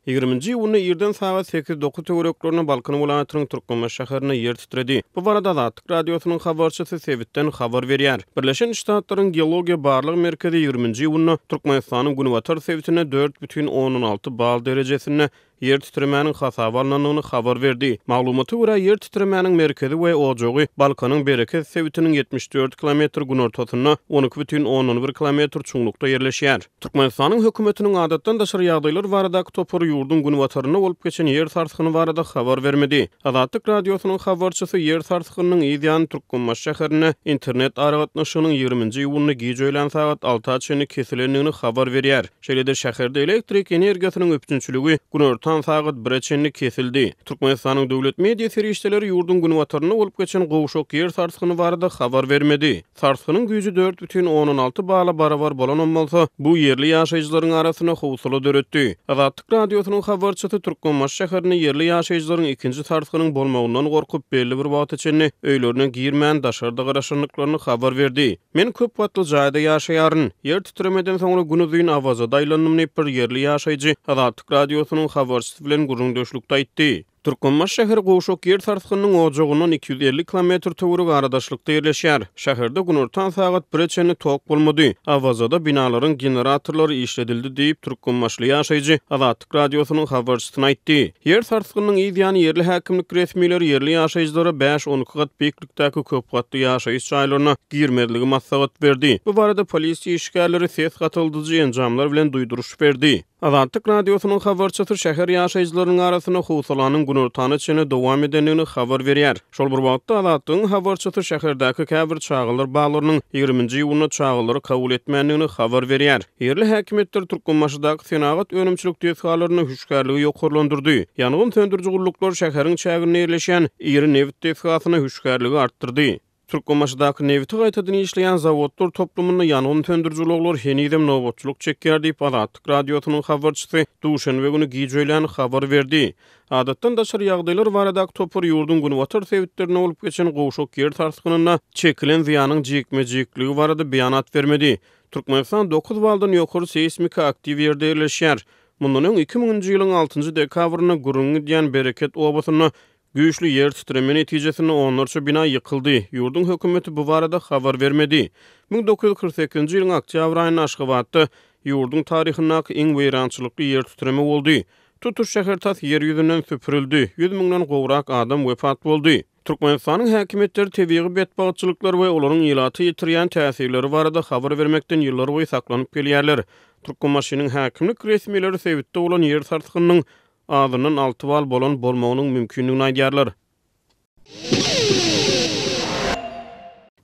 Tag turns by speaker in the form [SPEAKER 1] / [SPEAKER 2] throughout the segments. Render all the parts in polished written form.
[SPEAKER 1] 20-nji ýylyny ýerden sagat 8-9 töwereklerine Balkan welaýatynyň Türkmenbaş şäherine ýer titredi. Bu barada Azatlyk radiosynyň habarçysy Sebitden habar berýär. Birleşen Ştatlaryň Geologiýa barlyk merkezi 20-nji ýylyny Türkmenistanyň Günwatar Sebitine 4,16 bal derejesinde yer titremäniň hasaba alnanyny habar berdi. Maglumaty görä yer titremäniň merkezi we ojogy Balkanyň bereket sebitiniň 74 km gün ortasyna 12,11 km çuňlukda ýerleşýär. Türkmenistanyň hökümetiniň adatdan daşary ýagdaýlar baradaky topary ýurdun gün wataryna bolup geçen yer tartygyny barada habar bermedi. Azatlyk radiosynyň habarçysy yer tartygynyň ýa-da Türkmenbaş şäherine internet aragatnaşynyň 20-nji ýylyny giýjelen sagat 6:00 kesilendigini habar berýär. Şeýle-de şäherde elektrik energiýasynyň öpçünçüligi gün sagat 1:00 kesildi. Türkmenistanyň döwlet media serişdeleri ýurdun gün wataryna bolup geçen gowşok yer tartygyny barada habar bermedi. Tartygynyň güýji 4,16 bala barabar bolan bolsa, bu yerli ýaşaýjylaryň arasyna howsala döretdi. Azatlyk radiosynyň habarçysy Türkmenbaş şäherine yerli ýaşaýjylaryň ikinji tartygynyň bolmagyndan gorkup belli bir wagt içinde öýlerine girmän daşarda garaşanlyklaryny habar berdi. Men köp wagtly jaýda ýaşaýaryn. Yer titremeden soňra günüzüň awaza daýlanynym bir yerli ýaşaýjy Azatlyk radiosynyň habarçysy bilen gurulmuşlukda aýtdy. Türkmenbaş şäheri gowşok yer tartygynyň ojogynyň 250 km töwereg aradaşlykda ýerleşýär. Şäherde gün ortan sagat 1:00 tok bolmady. Awazada binalaryň generatorlary işledildi diýip Türkmenbaşly ýaşaýjy Azatlyk radiosynyň habarçysyna aýtdy. Yer tartygynyň ýa-da yerli häkimlik resmileri yerli ýaşaýjylara 5-10 kat beýiklikdäki köp gatly ýaşaýyş çaýlaryna girmezligi maslahat berdi. Bu barada polisiýa işgärleri ses gatyldyjy enjamlar bilen duýduruş berdi. Azatlyk radiosynyň habarçysy şäher ýaşaýjylarynyň arasyna howsalanyň gün ortany içinde dowam edenligini habar berýär. Şol bir wagtda Azatlygyň habarçysy şäherdäki käbir çağılar baglarynyň 20-nji ýylyna çağılary kabul etmänligini habar berýär. Yerli häkimetler Türkmenbaşydaky senagat önümçilik tesgalaryny hüşgärligi ýokurlandyrdy. Ýangyn söndürjü gulluklar şäheriň çägine ýerleşen ýeri neft tesgasyna hüşgärligi artdyrdy. Türkmenbaşydaky nefti gaýtadan işleýän zawodlar toplumyny ýangyn söndürjülegler henidem nowatçylyk çekýär diýip Azatlyk radiosynyň habarçysy duşanbe güni giýjelen habar berdi. Adatdan daşary ýagdaýlar baradaky topar ýurdun gün watar sebitlerine bolup geçen gowşok yer tartygynyna çekilen ziýanyň jekmejekligi barada beýanat bermedi. Türkmenistan 9 baldan ýokary seismika aktiw ýerde ýerleşýär. Mundan öň 2000-nji ýylyň 6-njy dekabryna gurulňy diýen bereket obasyna güýçli yer titreme netijesinde onlarça bina yıkıldı. Yurdun hökümeti bu barada habar vermedi. 1948-nji ýylyň oktýabr aýynyň aşgabatda yurdun taryhyndaky iň weýrançylykly yer titreme boldy. Tutuş şäher tas yer ýüzünden süpürildi. 100 000-den gowrak adam wefat boldy. Türkmenistanyň häkimetleri tebigy betbagatçylyklar we olaryň ýylaty ýitirýän täsirleri barada habar vermekden ýyllar boýy saklanyp gelýärler. Türkmenbaşynyň häkimlik resmileri sebitde bolan yer tartygynyň adynyň 6 bal bolan bolmagynyň mümkinligini aýdýarlar.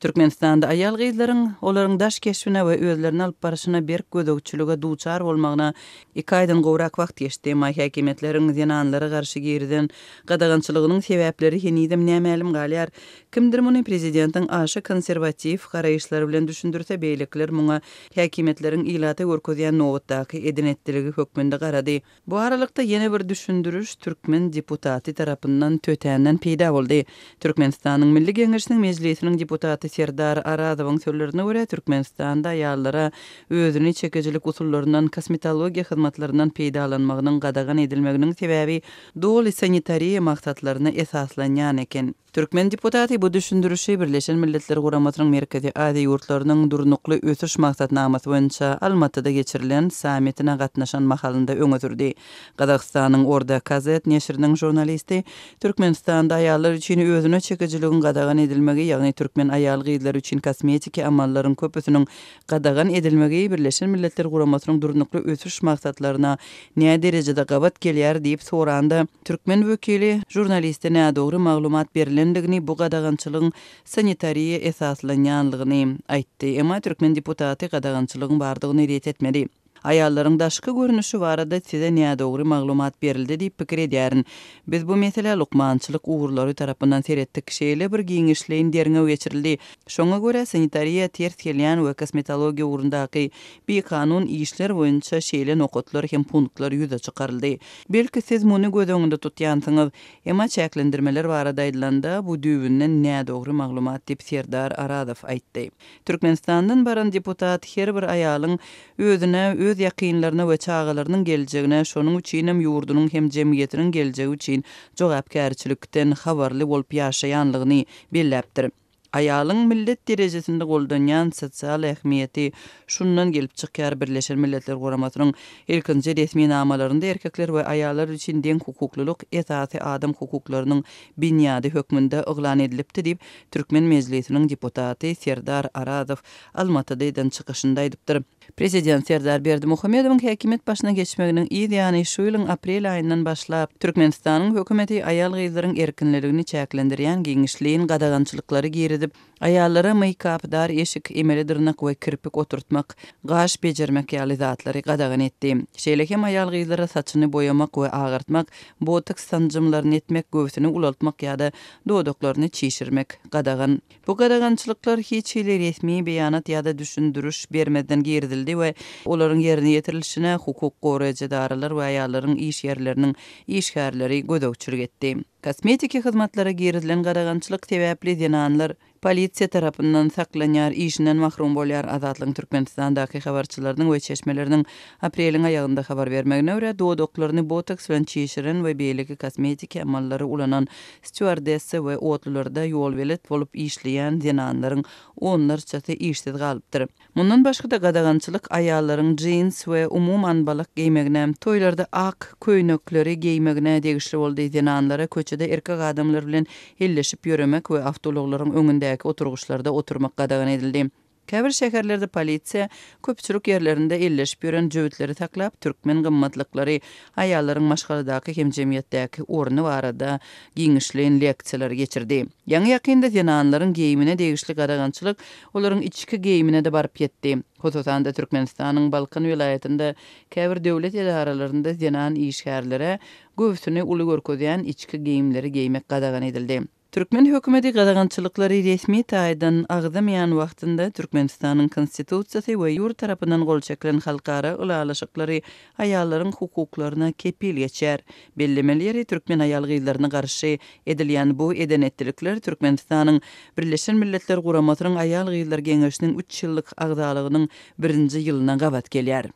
[SPEAKER 2] Türkmenistanda aýal gyzlaryň olaryň daş keşfine we özlerini alyp baraşyna berk gödökçülüge duçar bolmagyna 2 aýdan gowrak wagt geçdi. Häkimetleriň zenanlary garşy geriden gadagançylygynyň sebäpleri henidem nämälim galýar. Kimdir muny prezidentiň aşy konservativ garaýşlary bilen düşündirse beýlikler muňa häkimetleriň ýylaty görkezýän nowatdaky edinetdirigi hökmünde garady. Bu aralykda ýene bir düşündürüş türkmen deputaty tarapyndan tötänden peýda boldy. Türkmenistanyň Milli Geňeşiniň mejlisiniň deputaty Serdar Arazowyň sözlerine görä Türkmenistanda ýallara özüni çekejilik usullaryndan kosmetologiýa hyzmatlaryndan peýdalanmagynyň gadagan edilmeginiň sebäbi doly sanitariýa maksatlaryna esaslanýan eken. Türkmen deputaty bu düşündürüşi Birleşen Milletler Guramatynyň merkezi ady ýurtlarynyň durnukly ösüş maksatnamasy boýunça Almatyda geçirilen sammitine gatnaşan mahalynda öňe sürdi. Gazakstanyň Orda Gazet neşriniň jurnalisti Türkmenistanda aýallar üçin özüne çekejiligiň gadagan edilmegi, ýagny türkmen aýal gyzlar üçin kosmetik amallaryň köpüsiniň gadagan edilmegi Birleşen Milletler Guramatynyň durnukly ösüş maksatlaryna näme derejede gabat gelýär diýip sorandy. Türkmen wekili jurnaliste näme dogry maglumat berilen bu gadagançylygyň sanitariýa esaslanýanlygyny aýtdy. Emma Türkmen deputaty gadagançylygyň bardygyny ret etmedi. Aýallaryň daşky görünüşi barada size näme dogry maglumat berildi diýip pikir edýärin. Biz bu mesele lukmançylyk uğurlary tarapyndan seretdik. Şeýle bir giňişleýin derine geçirildi. Şoňa görä sanitariýa ters gelýän we kosmetologiýa ugrundaky bir kanun işler boýunça şeýle nokotlar hem punktlar ýüze çykaryldy. Belki siz muny göz öňünde tutýansyňyz, emma çäklendirmeler barada aýdylanda bu düýbünden näme dogry maglumat diýip Serdar Arazow aýtdy. Türkmenistandan baran deputat her bir aýalyň özüne öz ýakynlaryna we çağalarynyň geljegine, şonuň üçin hem ýurdunyň hem jemgyýetiniň geljegi üçin jogapkärçilikden habarly bolup ýaşaýanlygyny belläpdir. Aýalyň millet derejesinde goldanýan sosial ähmiýeti şundan gelip çykýar. Birleşen Milletler Guramasynyň ilkinji resmi namalarynda erkekler we aýallar üçin deň hukukluluk esasy adam hukuklarynyň bünyady hökmünde oglan edilipdi diýip Türkmen Mejlisiniň deputaty Serdar Arazow Almatyda eden çykyşynda aýdypdyr. Prezident Serdar Berdimuhammedowyň häkimet başyna geçmeginiň ýa-ni şu ýylyň aprel aýyndan başlap Türkmenistanyň hökümeti aýal gyzlaryň erkinligini çäklendirýän giňişliğin gadagançylyklary giridip, aýallara meýkapdar eşik, emeli dyrnak we kirpik oturtmak, gaş bejermek ýaly zatlary gadagan etdi. Şeýle hem aýal gyzlara saçyny boyamak we agartmak, botoks sanjymlaryny etmek, göwsüni ulaltmak ýa-da dodoklaryny çişirmek gadagan. Bu gadagançylyklar hiç resmi beýanat ýa-da düşündürüş bermeden giridildi we olaryň ýerine ýetirilişine hukuk goraýjydarylar we aýallaryň iş ýerleriniň işgärleri gödökçülük etdi. Kosmetiki hyzmatlara girilen gadagançylyk sebäpli denanlar polisiýa tarapyndan saklanýar, işinden mahrum bolýar. Azatlyň Türkmenistandaky habarçylarynyň we çeşmeleriniň apreliň aýagynda habar bermegine görä dodoklaryny botoks bilen çişiren we beýleki kosmetik emallary ulanan stewardessa we otlularda ýol belet bolup işleýän denanlaryň onlarçasy işsiz galypdyr. Mundan başga da gadagançylyk aýallaryň jeans we umuman balak giymegine, toýlarda ak köýnekleri giymegine degişli boldy. Denanlara köçede erkek adamlar bilen elleşip ýöremek we awtologlaryň öňündäki oturguşlarda oturmak gadagan edildi. Käbir şäherlerde polisiýa köpçülük ýerlerinde elleşip ýören jöwütleri taklap, türkmen gymmatlyklary, aýallaryň maşgaladaky hem jemgyýetdäki orny barada giňişliň leksiýalary geçirdi. Ýaňy ýakynda denanlaryň giyimine degişli gadagançylyk olaryň içki giyimine de baryp ýetdi. Hususan da Türkmenistanyň Balkan vilayetinde käbir döwlet edaralaryny denan işgärlere göwsüni uly görkezýän içki giyimleri giymek gadagan edildi. Türkmen hökümeti gadagançylyklary resmi taýdan agdamaýan wagtynda Türkmenistanyň konstitusiýasy we ýurt tarapyndan gol çekilen halkara ulalaşyklary aýallaryň hukuklaryna kepil geçer. Bellemeleri türkmen aýal gyzlaryna garşy edilýän bu edenetlikler Türkmenistanyň Birleşen Milletler Guramasynyň aýal gyzlar geňeşiniň 3 ýyllyk agdalygynyň 1-nji ýylyna gabat gelýär.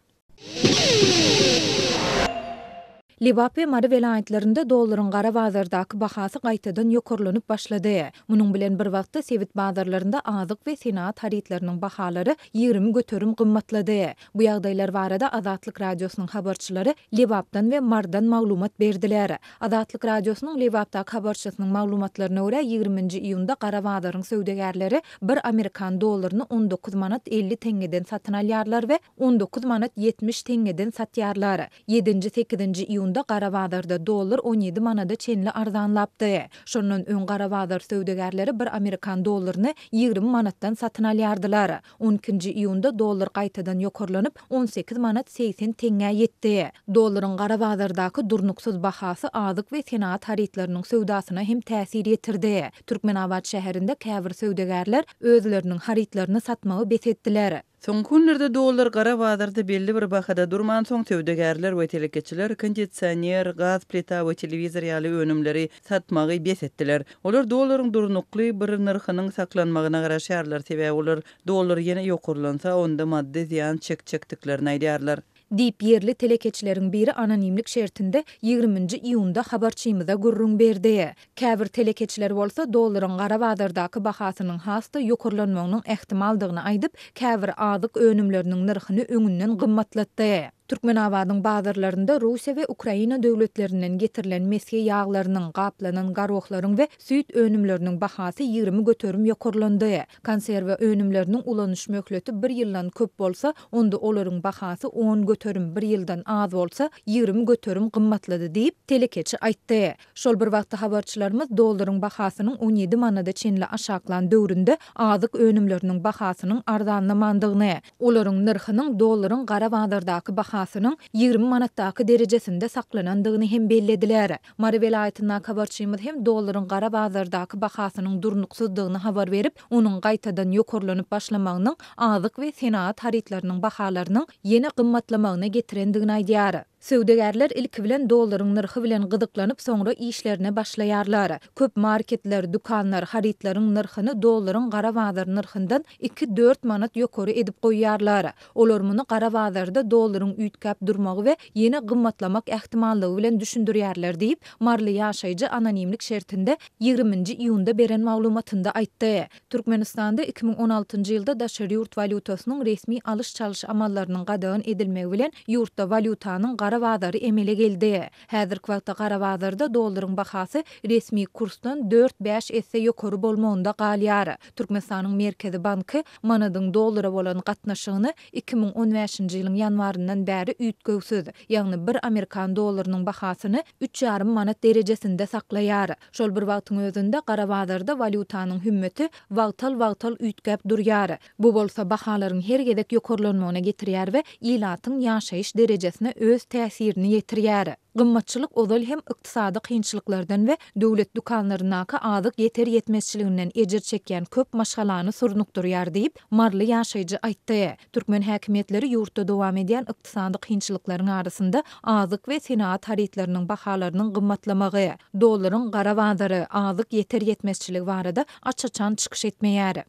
[SPEAKER 3] Libap we Mari vilayetlerinde dollaryň gara bazardaky bahasy gaýtadan ýokurlanyp başlady. Munyň bilen bir wagtda Sewit bazarlarynda azyk we senat haritleriniň bahalary 20 göterim gymmatlady. Bu ýagdaýlar barada Azatlyk radiosynyň habarçylary Libapdan we Mardan maglumat berdiler. Azatlyk radiosynyň Libapdaky habarçysynyň maglumatlaryna görä 20-nji iýunda gara bazaryň söwdegärleri 1 Amerikan dollaryny 19 manat 50 teňgeden satyn alýarlar we 19 manat 70 teňgeden satýarlar. 7-8-nji iýunda Qarabağdarda dollar 17 manada çenli arzanlapdy. Şondan öň Qarabağdar söwdegärleri 1 Amerikan dollaryny 20 manatdan satyn alýardylar. 12-nji iýunda dollar gaýtadan ýokurlanyp 18 manat 80 teňge ýetdi. Dollaryň Qarabağdardaky durnuksuz bahasy azyk we senat haritleriniň söwdasyna hem täsir ýetirdi. Türkmenabad şäherinde käbir söwdegärler özleriniň haritlerini satmagy besetdiler.
[SPEAKER 2] Soňky günlerde dollar gara bazarda belli bir bahada durman soň söwdegärler we telekeçiler kondisioner, gaz plita we telewizor ýaly önümleri satmagy besetdiler. Olar dollaryň durnukly bir narhynyň saklanmagyna garaşýarlar. Sebäbi olar dollar ýene ýokurlansa onda maddi ziýan çekdiklerini aýdýarlar.
[SPEAKER 3] Diýip yerli telekeçileriň biri anonimlik şertinde 20-nji iýunda habarçymyza gurrun berdi. Käbir telekeçiler bolsa dollaryň gara bazardaky bahasynyň hasta ýokurlanmagynyň ähtimaldygyny aýdyp, käbir azyk önümleriniň narhyny öňünden gymmatlatdy. Türkmenabadyň bazarlarynda Russiýa we Ukraina döwletlerinden getirilen meske ýağlarynyň, gaplanan garwoklaryň we süýt önümleriniň bahasy 20 göterim ýokurlandy. Konserwe önümleriniň ulanyş möhleti 1 ýyldan köp bolsa, onda olaryň bahasy 10 göterim, 1 ýyldan az bolsa 20 göterim gymmatlady diýip telekeçi aýtdy. Şol bir wagtda habarçylarymyz dollaryň bahasynyň 17 manada çenli aşaklan döwründe azyk önümleriniň bahasynyň arzanlamandygyny, olaryň narhynyň dollaryň gara bazardaky bahasynyň 20 manatdaky derejesinde saklanandygyny hem bellediler. Mary welaýatyna habarçymyz hem dollaryň gara bazardaky bahasynyň durnuksyzdygyny habar berip, onuň gaýtadan ýokurlanyp başlamagynyň azyk we senat haritlarynyň bahalarynyň ýene gymmatlamagyna getirendigini aýdýar. Söwdegerler ilki bilen dollaryň narhy bilen gyzyklanyp soňra işlerine başlaýarlar. Köp marketler, dukanlar haritlaryň narhyny dollaryň gara bazar narhyndan 2-4 manat ýokary edip goýýarlar. Olar muny gara bazarda dollaryň üýtgäp durmagy we ýene gymmatlamak ähtimallygy bilen düşündirýärler diýip Marly ýaşaýjy anonimlik şertinde 20-nji iýunda beren maglumatynda aýtdy. Türkmenistanda 2016-njy ýylda daşary ýurt valyutasynyň resmi alış çalış amallarynyň gadagan edilmegi bilen ýurtda valyutanyň gara bazary emele geldi. Häzirki wagtda gara bazarda dollaryň bahasy resmi kursdan 4-5 esse ýokary bolmagynda galýar. Türkmenistanyň Merkezi Banky manadyň dollara bolan gatnaşygyny 2015-nji ýylyň ýanwaryndan bäri üýtgewsiz, ýagny 1 Amerikan dollarynyň bahasyny 3,5 manat derejesinde saklaýar. Şol bir wagtyň özünde gara bazarda valyutanyň hümmeti wagtal üýtgäp durýar. Bu bolsa bahalaryň her gezek ýokarlanmagyna getirýär we ilatyň ýaşaýyş derejesine öz täsirini ýetirýär. Gymmatçylyk ozal hem ykdysady kynçylyklardan we döwlet dukanlarynaky azyk ýeter ýetmezçiliginden ejir çekýän köp maşgalany surnukdurýar diýip Marly ýaşaýjy aýtdy. Türkmen häkimetleri ýurtda dowam edýän ykdysady kynçylyklaryň arasynda azyk we senat haritlarynyň bahalarynyň gymmatlamagy, dollaryň gara bazary, azyk ýeter ýetmezçiligi barada açaçan çykyş etmeýär.